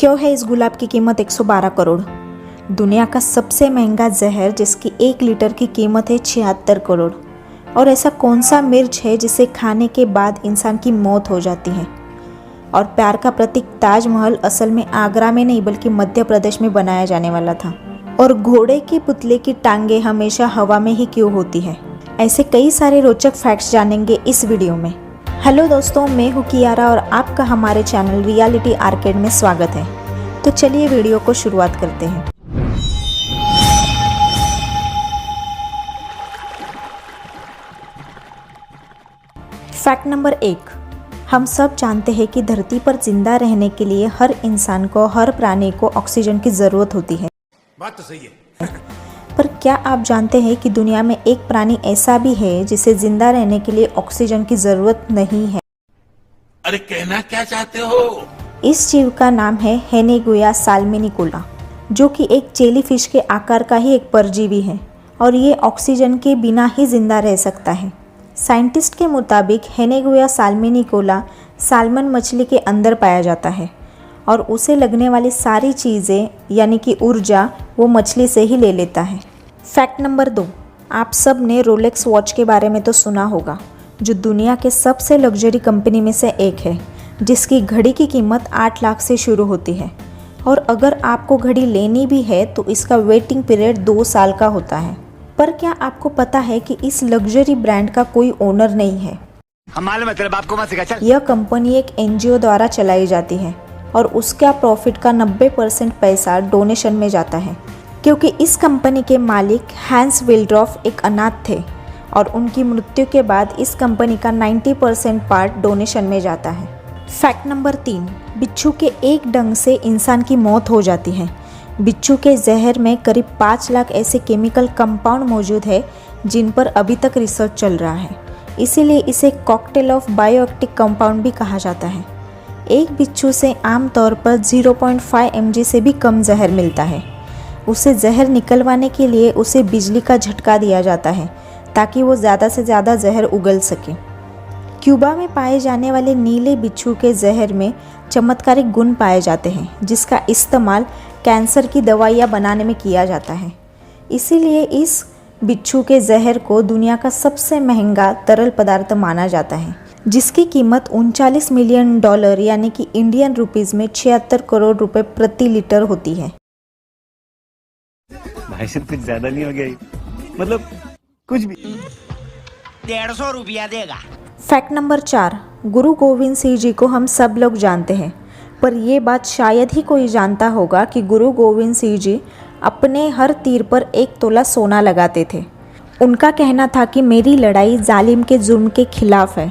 क्यों है इस गुलाब की कीमत 112 करोड़? दुनिया का सबसे महंगा जहर जिसकी 1 लीटर की कीमत है 76 करोड़। और ऐसा कौन सा मिर्च है जिसे खाने के बाद इंसान की मौत हो जाती है? और प्यार का प्रतीक ताजमहल असल में आगरा में नहीं बल्कि मध्य प्रदेश में बनाया जाने वाला था। और घोड़े के पुतले की टांगे हमेशा हवा में ही क्यों होती है? ऐसे कई सारे रोचक फैक्ट्स जानेंगे इस वीडियो में। हेलो दोस्तों, मैं हूँ कियारा और आपका हमारे चैनल रियलिटी आर्केड में स्वागत है। तो चलिए वीडियो को शुरुआत करते हैं। फैक्ट नंबर 1, हम सब जानते हैं कि धरती पर जिंदा रहने के लिए हर इंसान को, हर प्राणी को ऑक्सीजन की ज़रूरत होती है। बात तो सही है। पर क्या आप जानते हैं कि दुनिया में एक प्राणी ऐसा भी है जिसे जिंदा रहने के लिए ऑक्सीजन की ज़रूरत नहीं है? अरे कहना क्या चाहते हो? इस जीव का नाम है हेनेगुया साल्मिनिकोला, जो कि एक जेलीफिश के आकार का ही एक परजीवी है और ये ऑक्सीजन के बिना ही जिंदा रह सकता है। साइंटिस्ट के मुताबिक हेनेगुया साल्मिनिकोला साल्मन मछली के अंदर पाया जाता है और उसे लगने वाली सारी चीज़ें यानी कि ऊर्जा वो मछली से ही ले लेता है। फैक्ट नंबर 2, आप सब ने रोलेक्स वॉच के बारे में तो सुना होगा, जो दुनिया के सबसे लग्जरी कंपनी में से एक है, जिसकी घड़ी की कीमत 8 लाख से शुरू होती है। और अगर आपको घड़ी लेनी भी है तो इसका वेटिंग पीरियड 2 साल का होता है। पर क्या आपको पता है कि इस लग्जरी ब्रांड का कोई ओनर नहीं है? यह कंपनी एक NGO द्वारा चलाई जाती है और उसका प्रॉफिट का 90% पैसा डोनेशन में जाता है, क्योंकि इस कंपनी के मालिक हैंस विल्ड्रॉफ एक अनाथ थे और उनकी मृत्यु के बाद इस कंपनी का 90% पार्ट डोनेशन में जाता है। फैक्ट नंबर 3, बिच्छू के एक डंग से इंसान की मौत हो जाती है। बिच्छू के जहर में करीब 5 लाख ऐसे केमिकल कंपाउंड मौजूद है जिन पर अभी तक रिसर्च चल रहा है, इसीलिए इसे कॉकटेल ऑफ बायोएक्टिव कंपाउंड भी कहा जाता है। एक बिच्छू से आमतौर पर 0.5 mg से भी कम जहर मिलता है। उसे जहर निकलवाने के लिए उसे बिजली का झटका दिया जाता है ताकि वो ज़्यादा से ज़्यादा जहर उगल सके। क्यूबा में पाए जाने वाले नीले बिच्छू के जहर में चमत्कारिक गुण पाए जाते हैं, जिसका इस्तेमाल कैंसर की दवाइयाँ बनाने में किया जाता है। इसीलिए इस बिच्छू के जहर को दुनिया का सबसे महंगा तरल पदार्थ माना जाता है, जिसकी कीमत $39 मिलियन यानी कि इंडियन रुपीज़ में 76 करोड़ रुपए प्रति लीटर होती है। भाई साहब कुछ ज्यादा नहीं हो गया? मतलब कुछ भी 150 रुपया देगा। फैक्ट नंबर 4, गुरु गोविंद सिंह जी को हम सब लोग जानते हैं, पर ये बात शायद ही कोई जानता होगा कि गुरु गोविंद सिंह जी अपने हर तीर पर 1 तोला सोना लगाते थे। उनका कहना था कि मेरी लड़ाई जालिम के जुर्म के खिलाफ है।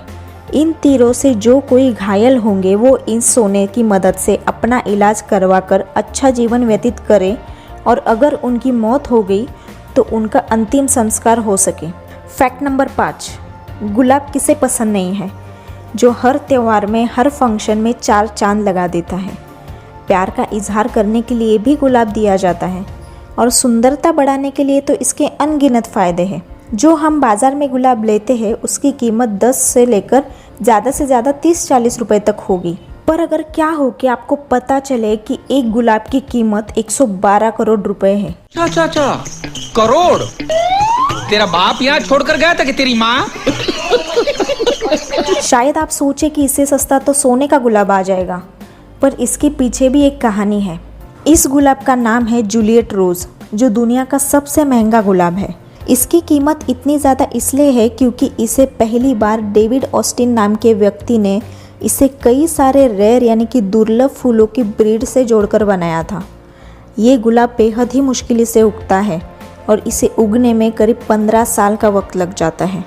इन तीरों से जो कोई घायल होंगे वो इस सोने की मदद से अपना इलाज करवाकर अच्छा जीवन व्यतीत करें और अगर उनकी मौत हो गई तो उनका अंतिम संस्कार हो सके। फैक्ट नंबर 5, गुलाब किसे पसंद नहीं है, जो हर त्यौहार में, हर फंक्शन में 4 चांद लगा देता है। प्यार का इजहार करने के लिए भी गुलाब दिया जाता है और सुंदरता बढ़ाने के लिए तो इसके अनगिनत फ़ायदे हैं। जो हम बाज़ार में गुलाब लेते हैं उसकी कीमत 10 से लेकर ज़्यादा से ज़्यादा 30-40 रुपए तक होगी। पर अगर क्या हो कि आपको पता चले कि एक गुलाब की कीमत 112 करोड़ रुपए है। अच्छा करोड़? तेरा बाप यहाँ छोड़कर गया था कि तेरी माँ? शायद आप सोचे कि इससे सस्ता तो सोने का गुलाब आ जाएगा, पर इसके पीछे भी एक कहानी है। इस गुलाब का नाम है जूलियट रोज, जो दुनिया का सबसे महंगा गुलाब है। इसकी कीमत इतनी ज़्यादा इसलिए है क्योंकि इसे पहली बार डेविड ऑस्टिन नाम के व्यक्ति ने इसे कई सारे रेयर यानी कि दुर्लभ फूलों की ब्रीड से जोड़कर बनाया था। ये गुलाब बेहद ही मुश्किल से उगता है और इसे उगने में करीब 15 साल का वक्त लग जाता है।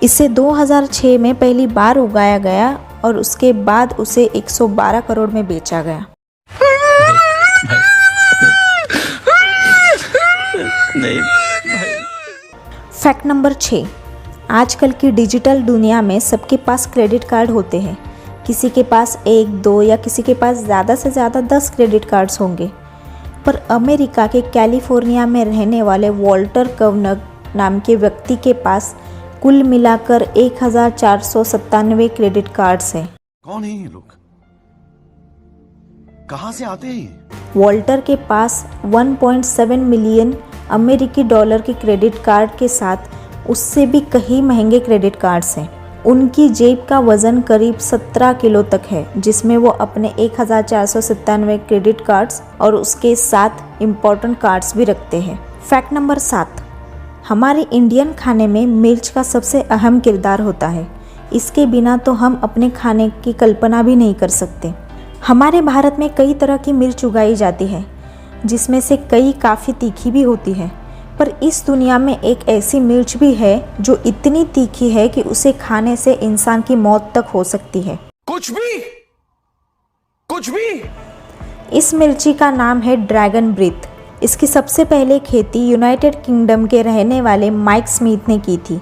इसे 2006 में पहली बार उगाया गया और उसके बाद उसे 112 करोड़ में बेचा गया। फैक्ट नंबर 6, आजकल की डिजिटल दुनिया में सबके पास क्रेडिट कार्ड होते हैं। किसी के पास 1, 2 या किसी के पास ज़्यादा से ज़्यादा 10 क्रेडिट कार्ड्स होंगे। पर अमेरिका के कैलिफोर्निया में रहने वाले वॉल्टर कवनग नाम के व्यक्ति के पास कुल मिलाकर 1497 क्रेडिट कार्ड्स हैं। कौन है ये लोग? कहाँ से आते हैं? वॉल्टर के पास 1.7 मिलियन अमेरिकी डॉलर के क्रेडिट कार्ड के साथ उससे भी कहीं महंगे क्रेडिट कार्ड्स हैं। उनकी जेब का वज़न करीब 17 किलो तक है, जिसमें वो अपने 1497 क्रेडिट कार्ड्स और उसके साथ इम्पोर्टेंट कार्ड्स भी रखते हैं। फैक्ट नंबर 7, हमारे इंडियन खाने में मिर्च का सबसे अहम किरदार होता है। इसके बिना तो हम अपने खाने की कल्पना भी नहीं कर सकते। हमारे भारत में कई तरह की मिर्च उगाई जाती है, जिसमें से कई काफ़ी तीखी भी होती है, पर इस दुनिया में एक ऐसी मिर्च भी है जो इतनी तीखी है कि उसे खाने से इंसान की मौत तक हो सकती है। कुछ भी। इस मिर्ची का नाम है ड्रैगन ब्रीथ। इसकी सबसे पहले खेती यूनाइटेड किंगडम के रहने वाले माइक स्मिथ ने की थी।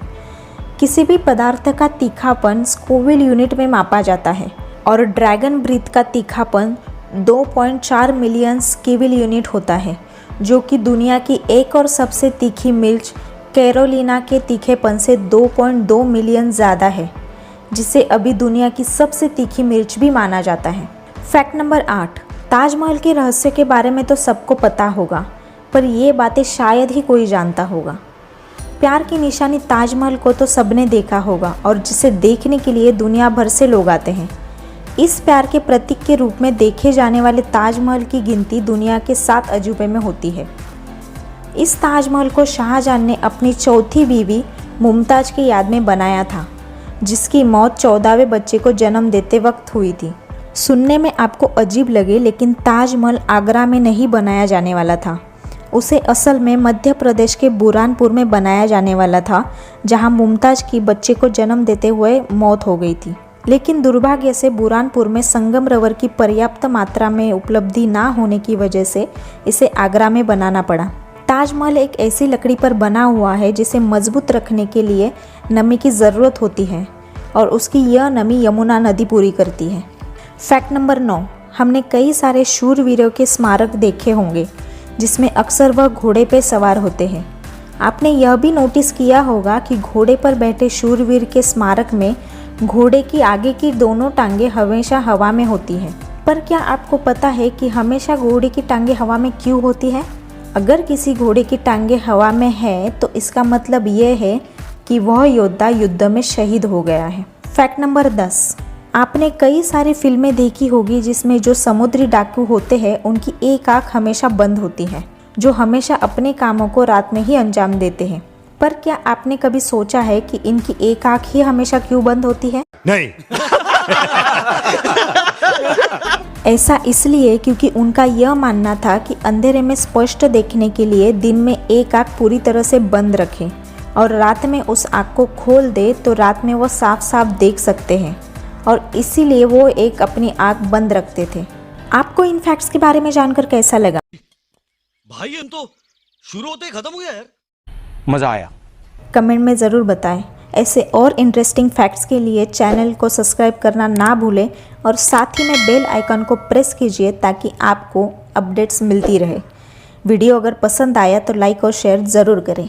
किसी भी पदार्थ का तीखापन स्कोविल यूनिट में मापा जाता है और ड्रैगन ब्रीथ का तीखापन 2.4 मिलियन स्कोविल यूनिट होता है, जो कि दुनिया की एक और सबसे तीखी मिर्च कैरोलिना के तीखेपन से 2.2 मिलियन ज़्यादा है, जिसे अभी दुनिया की सबसे तीखी मिर्च भी माना जाता है। फैक्ट नंबर 8, ताजमहल के रहस्य के बारे में तो सबको पता होगा, पर ये बातें शायद ही कोई जानता होगा। प्यार की निशानी ताजमहल को तो सबने देखा होगा और जिसे देखने के लिए दुनिया भर से लोग आते हैं। इस प्यार के प्रतीक के रूप में देखे जाने वाले ताजमहल की गिनती दुनिया के 7 अजूबे में होती है। इस ताजमहल को शाहजहां ने अपनी चौथी बीवी मुमताज़ की याद में बनाया था, जिसकी मौत 14वें बच्चे को जन्म देते वक्त हुई थी। सुनने में आपको अजीब लगे, लेकिन ताजमहल आगरा में नहीं बनाया जाने वाला था। उसे असल में मध्य प्रदेश के बुरहानपुर में बनाया जाने वाला था, जहां मुमताज़ की बच्चे को जन्म देते हुए मौत हो गई थी। लेकिन दुर्भाग्य से बुरहानपुर में संगमरवर की पर्याप्त मात्रा में उपलब्धि ना होने की वजह से इसे आगरा में बनाना पड़ा। ताजमहल एक ऐसी लकड़ी पर बना हुआ है जिसे मजबूत रखने के लिए नमी की ज़रूरत होती है और उसकी यह नमी यमुना नदी पूरी करती है। फैक्ट नंबर 9, हमने कई सारे शूरवीरों के स्मारक देखे होंगे, जिसमें अक्सर वह घोड़े पर सवार होते हैं। आपने यह भी नोटिस किया होगा कि घोड़े पर बैठे शूरवीर के स्मारक में घोड़े की आगे की दोनों टांगें हमेशा हवा में होती हैं। पर क्या आपको पता है कि हमेशा घोड़े की टांगें हवा में क्यों होती है? अगर किसी घोड़े की टांगें हवा में है तो इसका मतलब ये है कि वह योद्धा युद्ध में शहीद हो गया है। फैक्ट नंबर 10, आपने कई सारी फिल्में देखी होगी जिसमें जो समुद्री डाकू होते हैं उनकी एक आँख हमेशा बंद होती है, जो हमेशा अपने कामों को रात में ही अंजाम देते हैं। पर क्या आपने कभी सोचा है कि इनकी एक आँख ही हमेशा क्यों बंद होती है? नहीं। ऐसा इसलिए क्योंकि उनका यह मानना था कि अंधेरे में स्पष्ट देखने के लिए दिन में एक आँख पूरी तरह से बंद रखें और रात में उस आँख को खोल दे तो रात में वो साफ साफ देख सकते हैं, और इसीलिए वो एक अपनी आँख बंद रखते थे। आपको इन फैक्ट्स के बारे में जानकर कैसा लगा? भाई हम तो शुरू होते ही खत्म हो गया यार। मज़ा आया। कमेंट में ज़रूर बताएं। ऐसे और इंटरेस्टिंग फैक्ट्स के लिए चैनल को सब्सक्राइब करना ना भूलें और साथ ही में बेल आइकन को प्रेस कीजिए ताकि आपको अपडेट्स मिलती रहे। वीडियो अगर पसंद आया तो लाइक और शेयर ज़रूर करें।